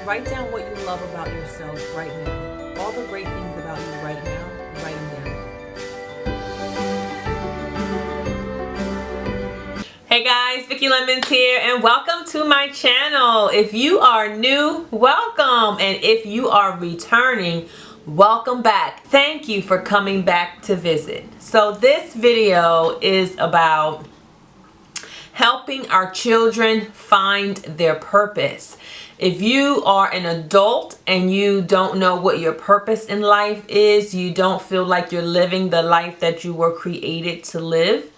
Write down what you love about yourself right now. All the great things about you right now, write them down. Hey guys, Vicki Lemons here, and welcome to my channel. If you are new, welcome. And if you are returning, welcome back. Thank you for coming back to visit. So this video is about helping our children find their purpose. If you are an adult and you don't know what your purpose in life is, you don't feel like you're living the life that you were created to live,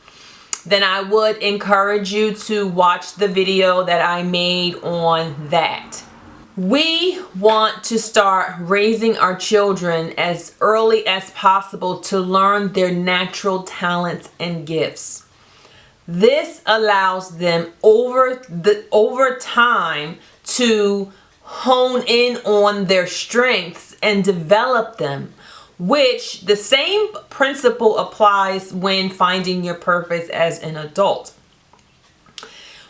then I would encourage you to watch the video that I made on that. We want to start raising our children as early as possible to learn their natural talents and gifts. This allows them over time to hone in on their strengths and develop them, which the same principle applies when finding your purpose as an adult.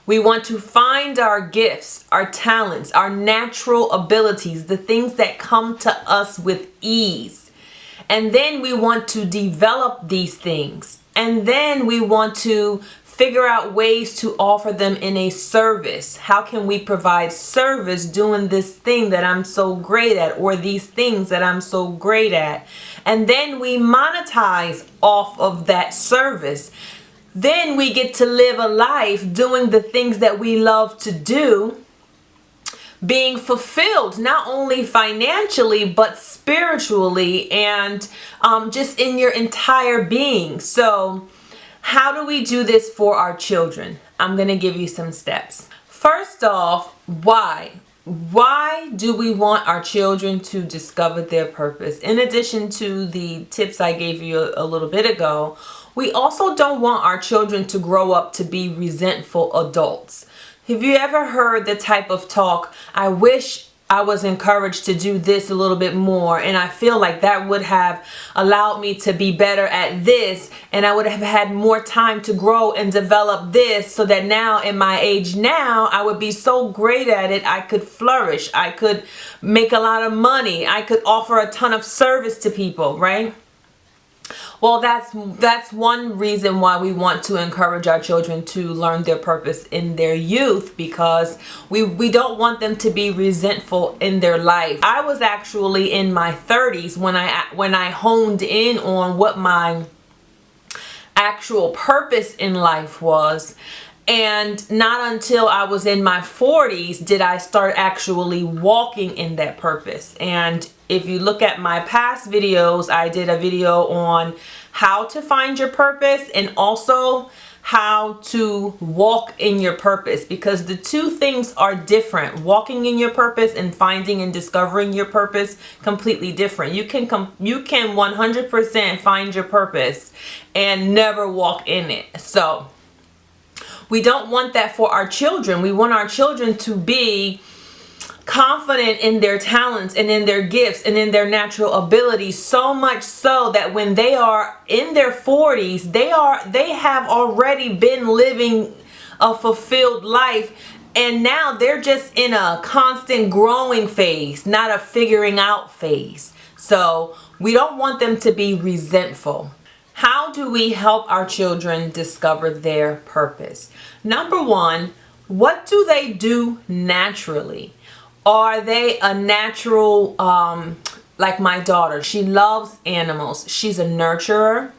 We want to find our gifts, our talents, our natural abilities, the things that come to us with ease. And then we want to develop these things. And then we want to figure out ways to offer them in a service. How can we provide service doing this thing that I'm so great at, or these things that I'm so great at? And then we monetize off of that service. Then we get to live a life doing the things that we love to do, being fulfilled not only financially but spiritually and just in your entire being. So how do we do this for our children? I'm going to give you some steps. First off, why? Why do we want our children to discover their purpose? In addition to the tips I gave you a little bit ago, we also don't want our children to grow up to be resentful adults. Have you ever heard the type of talk, I wish I was encouraged to do this a little bit more, and I feel like that would have allowed me to be better at this, and I would have had more time to grow and develop this, so that now in my age now I would be so great at it, I could flourish, I could make a lot of money, I could offer a ton of service to people, right? Well, that's one reason why we want to encourage our children to learn their purpose in their youth, because we don't want them to be resentful in their life. I was actually in my 30s when I honed in on what my actual purpose in life was. And not until I was in my 40s did I start actually walking in that purpose. And if you look at my past videos, I did a video on how to find your purpose and also how to walk in your purpose, because the two things are different. Walking in your purpose and finding and discovering your purpose, completely different. You can 100% find your purpose and never walk in it. So we don't want that for our children. We want our children to be confident in their talents and in their gifts and in their natural abilities, so much so that when they are in their 40s, they have already been living a fulfilled life, and now they're just in a constant growing phase, not a figuring out phase. So we don't want them to be resentful. How do we help our children discover their purpose? Number one, what do they do naturally? Are they a natural, like my daughter, she loves animals. She's a nurturer.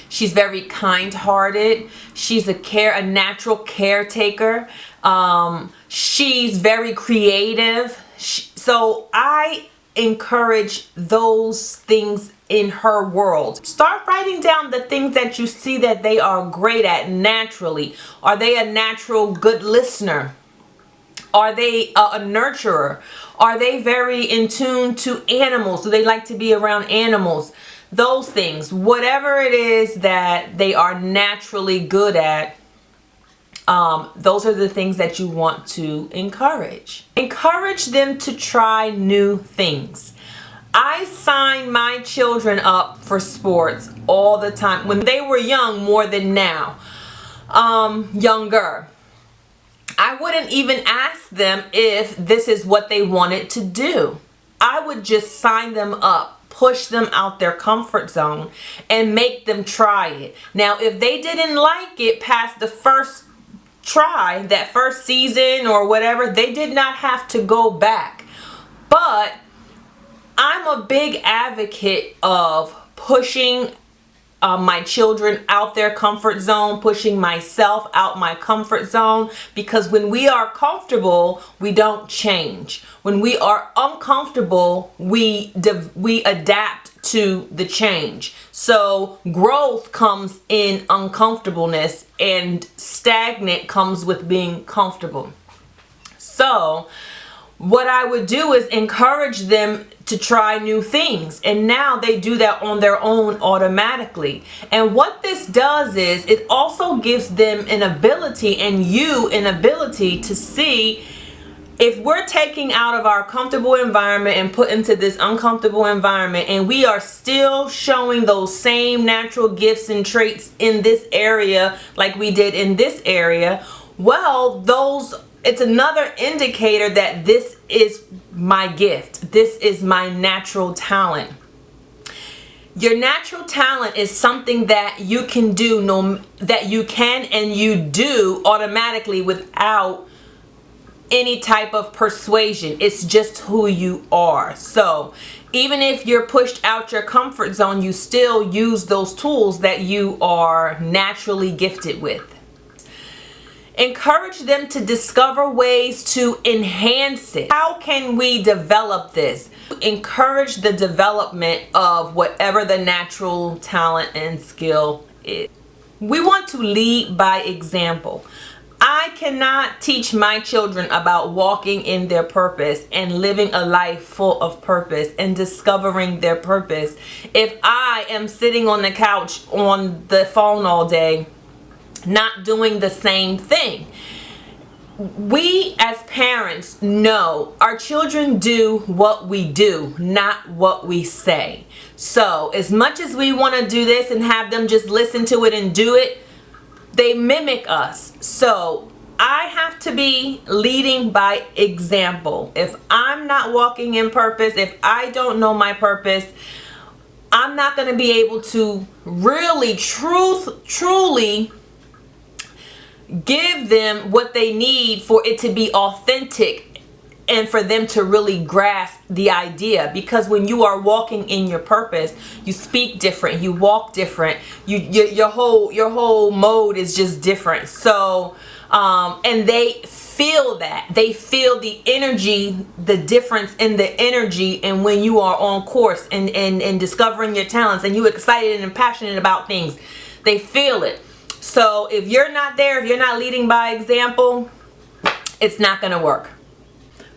She's very kind-hearted. She's a natural caretaker. She's very creative. So I encourage those things in her world. Start writing down the things that you see that they are great at naturally. Are they a natural good listener? Are they a nurturer? Are they very in tune to animals? Do they like to be around animals? Those things, whatever it is that they are naturally good at, those are the things that you want to encourage. Encourage them to try new things. I sign my children up for sports all the time. When they were young, more than now, younger. I I wouldn't even ask them if this is what they wanted to do. I would just sign them up, push them out their comfort zone, and make them try it. Now, if they didn't like it past the first try, that first season or whatever, they did not have to go back. But I'm a big advocate of pushing my children out their comfort zone, pushing myself out my comfort zone, because when we are comfortable, we don't change. When we are uncomfortable, we adapt to the change. So growth comes in uncomfortableness, and stagnant comes with being comfortable. So what I would do is encourage them to try new things, and now they do that on their own automatically. And what this does is it also gives them an ability, and you an ability, to see if we're taking out of our comfortable environment and put into this uncomfortable environment, and we are still showing those same natural gifts and traits in this area like we did in this area. Well, it's another indicator that this is my gift. This is my natural talent. Your natural talent is something that you can do, that you can and you do automatically without any type of persuasion. It's just who you are. So even if you're pushed out your comfort zone, you still use those tools that you are naturally gifted with. Encourage them to discover ways to enhance it. How can we develop this? Encourage the development of whatever the natural talent and skill is. We want to lead by example. I cannot teach my children about walking in their purpose and living a life full of purpose and discovering their purpose if I am sitting on the couch on the phone all day, not doing the same thing. We as parents know our children do what we do, not what we say. So as much as we want to do this and have them just listen to it and do it, they mimic us. So I have to be leading by example. If I'm not walking in purpose, if I don't know my purpose, I'm not going to be able to really truly give them what they need for it to be authentic and for them to really grasp the idea. Because when you are walking in your purpose, you speak different, you walk different, your whole mode is just different. So and they feel that. They feel the energy, the difference in the energy, and when you are on course and discovering your talents and you excited and passionate about things, they feel it. So if you're not there, if you're not leading by example, it's not going to work.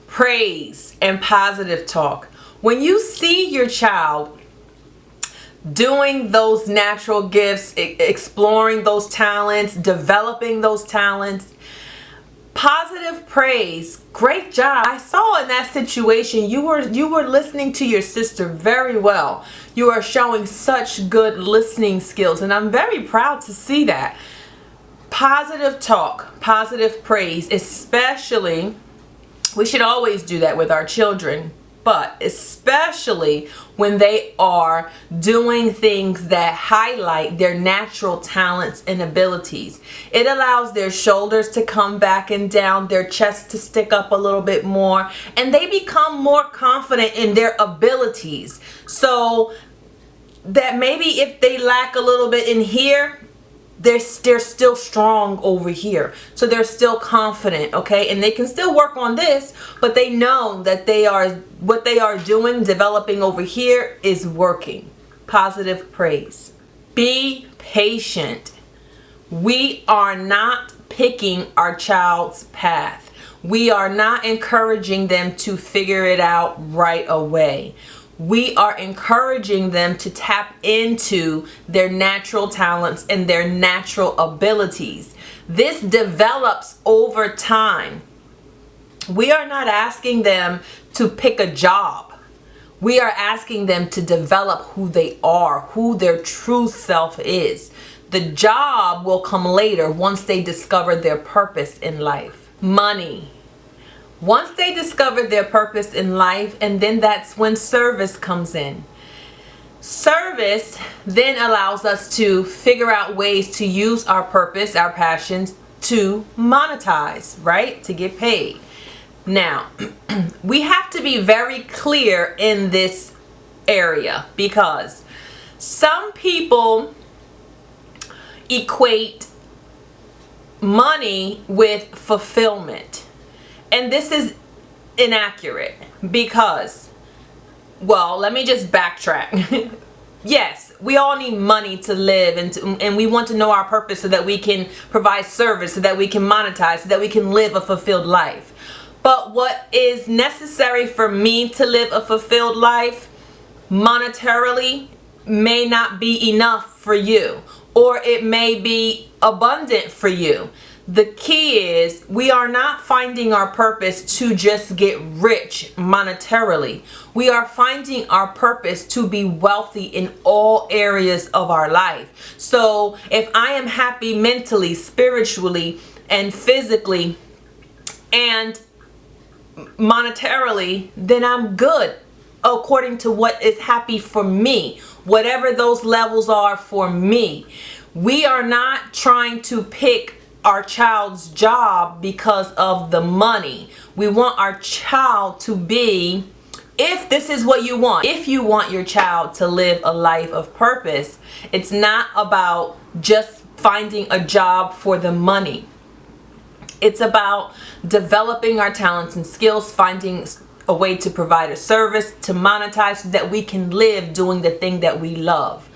Praise and positive talk. When you see your child doing those natural gifts, exploring those talents, developing those talents, positive praise. Great job. I saw in that situation you were listening to your sister very well. You are showing such good listening skills, and I'm very proud to see that. Positive talk, positive praise, especially, we should always do that with our children, but especially when they are doing things that highlight their natural talents and abilities. It allows their shoulders to come back and down, their chest to stick up a little bit more, and they become more confident in their abilities. So that maybe if they lack a little bit in here, they're still strong over here. So they're still confident, okay? And they can still work on this, but they know that what they are doing, developing over here, is working. Positive praise. Be patient. We are not picking our child's path. We are not encouraging them to figure it out right away. We are encouraging them to tap into their natural talents and their natural abilities. This develops over time. We are not asking them to pick a job. We are asking them to develop who they are, who their true self is. The job will come later once they discover their purpose in life. money. Once they discover their purpose in life, and then that's when service comes in. Service then allows us to figure out ways to use our purpose, our passions, to monetize, right? To get paid. Now, we have to be very clear in this area, because some people equate money with fulfillment. And this is inaccurate, because, well, let me just backtrack. Yes, we all need money to live, and we want to know our purpose so that we can provide service, so that we can monetize, so that we can live a fulfilled life. But what is necessary for me to live a fulfilled life monetarily may not be enough for you, or it may be abundant for you. The key is, we are not finding our purpose to just get rich monetarily. We are finding our purpose to be wealthy in all areas of our life. So if I am happy mentally, spiritually, and physically, and monetarily, then I'm good according to what is happy for me, whatever those levels are for me. We are not trying to pick our child's job because of the money. We want our child to be, if this is what you want, if you want your child to live a life of purpose, it's not about just finding a job for the money. It's about developing our talents and skills, finding a way to provide a service, to monetize, so that we can live doing the thing that we love.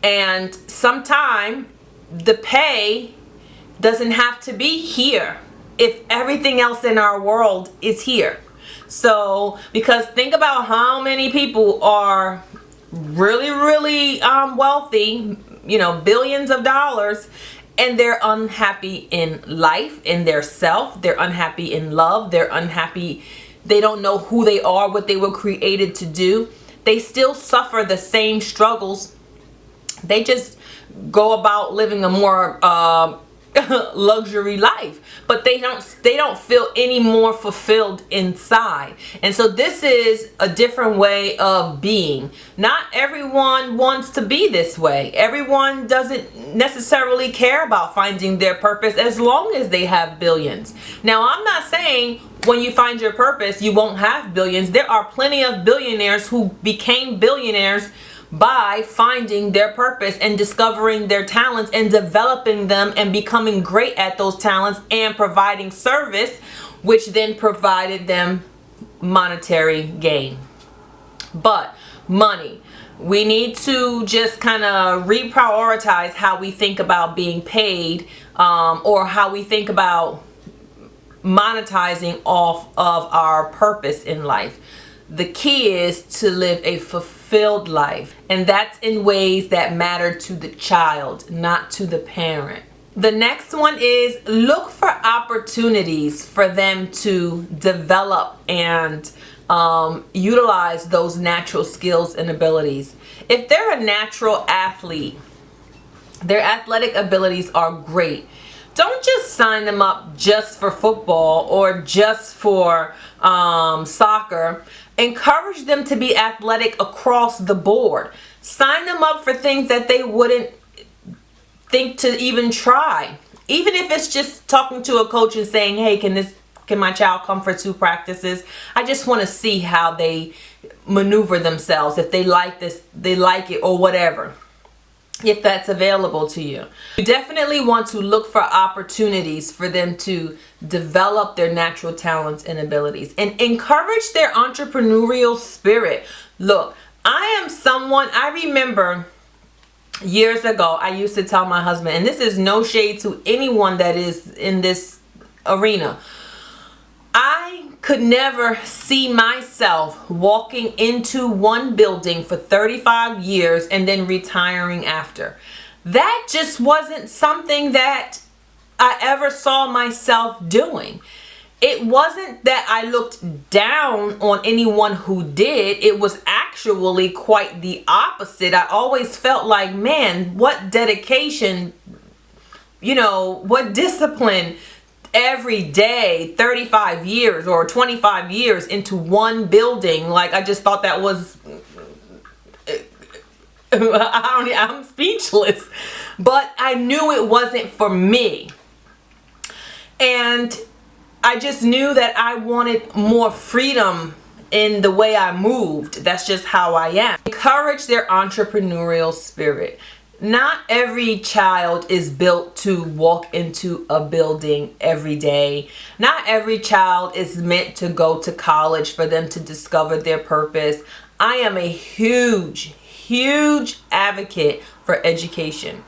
And sometimes the pay doesn't have to be here if everything else in our world is here. So, because think about how many people are really wealthy, billions of dollars, and they're unhappy in life, in their self. They're unhappy in love. They're unhappy. They don't know who they are, what they were created to do. They still suffer the same struggles. They just go about living a more luxury life, but they don't feel any more fulfilled inside. And so this is a different way of being. Not everyone wants to be this way. Everyone doesn't necessarily care about finding their purpose as long as they have billions. Now, I'm not saying when you find your purpose you won't have billions. There are plenty of billionaires who became billionaires by finding their purpose and discovering their talents and developing them and becoming great at those talents and providing service, which then provided them monetary gain. But money, we need to just kind of reprioritize how we think about being paid, or how we think about monetizing off of our purpose in life. The key is to live a fulfilled life, and that's in ways that matter to the child, not to the parent. The next one is look for opportunities for them to develop and utilize those natural skills and abilities. If they're a natural athlete, their athletic abilities are great. Don't just sign them up just for football or just for soccer. Encourage them to be athletic across the board. Sign them up for things that they wouldn't think to even try. Even if it's just talking to a coach and saying, hey, can my child come for 2 practices? I just want to see how they maneuver themselves. If they like this, they like it, or whatever. If that's available to you. You definitely want to look for opportunities for them to develop their natural talents and abilities, and encourage their entrepreneurial spirit. Look, I remember years ago, I used to tell my husband, and this is no shade to anyone that is in this arena, I could never see myself walking into one building for 35 years and then retiring after. That just wasn't something that I ever saw myself doing. It wasn't that I looked down on anyone who did. It was actually quite the opposite. I always felt like, man, what dedication, what discipline every day 35 years or 25 years into one building. Like, I just thought that was, I'm speechless. But I knew it wasn't for me. And I just knew that I wanted more freedom in the way I moved. That's just how I am. Encourage their entrepreneurial spirit. Not every child is built to walk into a building every day. Not every child is meant to go to college for them to discover their purpose. I am a huge advocate for education.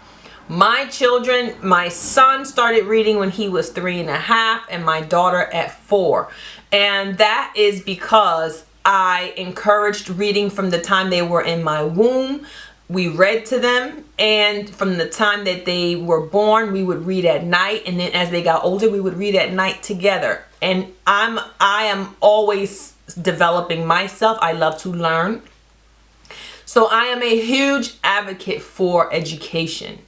My children, my son started reading when he was 3.5 and my daughter at 4. And that is because I encouraged reading from the time they were in my womb. We read to them, and from the time that they were born, we would read at night, and then as they got older, we would read at night together. And I am always developing myself. I love to learn. So I am a huge advocate for education.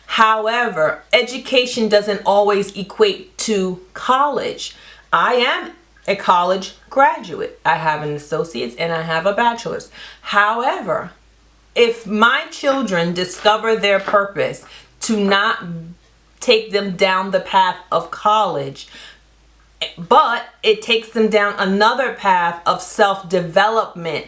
However, education doesn't always equate to college. I am a college graduate. I have an associate's and I have a bachelor's. However, if my children discover their purpose to not take them down the path of college, but it takes them down another path of self-development,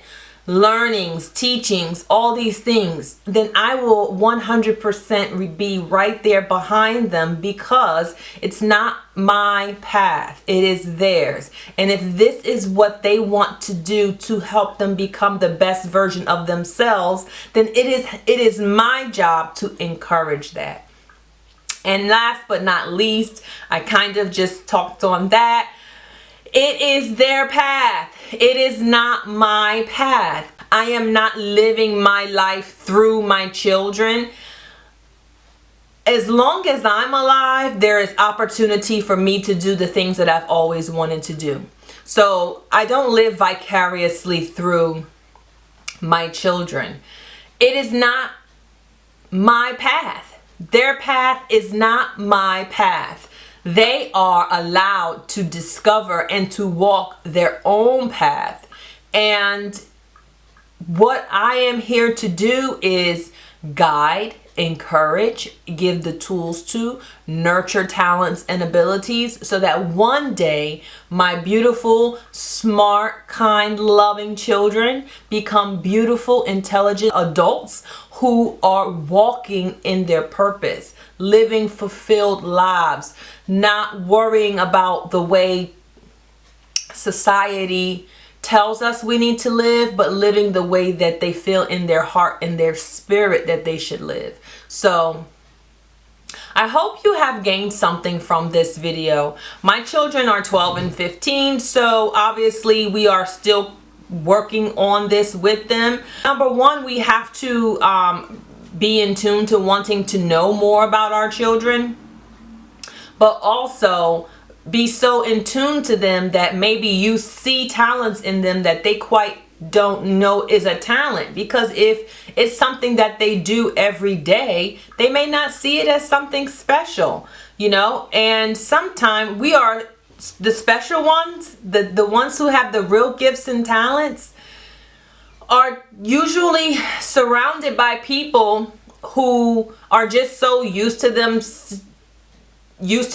learnings, teachings, all these things, then I will 100% be right there behind them, because it's not my path, it is theirs. And if this is what they want to do to help them become the best version of themselves, then it is my job to encourage that. And last but not least, I kind of just talked on that. It is their path. It is not my path. I am not living my life through my children. As long as I'm alive, there is opportunity for me to do the things that I've always wanted to do. So I don't live vicariously through my children. It is not my path. Their path is not my path. They are allowed to discover and to walk their own path. And what I am here to do is guide, encourage, give the tools to, nurture talents and abilities, so that one day my beautiful, smart, kind, loving children become beautiful, intelligent adults who are walking in their purpose, living fulfilled lives, not worrying about the way society tells us we need to live, but living the way that they feel in their heart and their spirit that they should live. So I hope you have gained something from this video. My children are 12 and 15, so obviously we are still working on this with them. Number one, we have to be in tune to wanting to know more about our children, but also be so in tune to them that maybe you see talents in them that they quite don't know is a talent, because if it's something that they do every day, they may not see it as something special, you know. And sometimes we are the special ones, the ones who have the real gifts and talents, are usually surrounded by people who are just so used to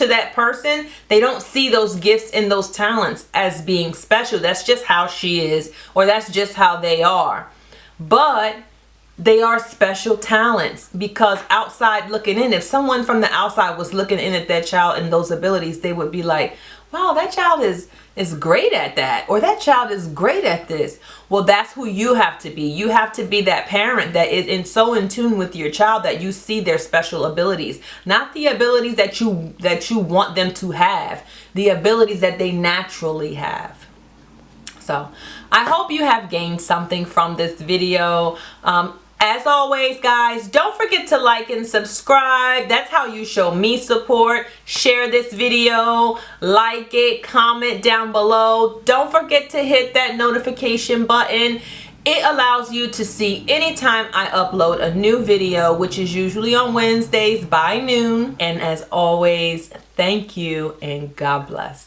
that person. They don't see those gifts and those talents as being special. That's just how she is, or that's just how they are. But they are special talents, because outside looking in, if someone from the outside was looking in at that child and those abilities, they would be like, wow, that child is great at that, or that child is great at this. Well, that's who you have to be. You have to be that parent that is so in tune with your child that you see their special abilities, not the abilities that you want them to have, the abilities that they naturally have. So I hope you have gained something from this video. As always, guys, don't forget to like and subscribe. That's how you show me support. Share this video, like it, comment down below. Don't forget to hit that notification button. It allows you to see anytime I upload a new video, which is usually on Wednesdays by noon. And as always, thank you and God bless.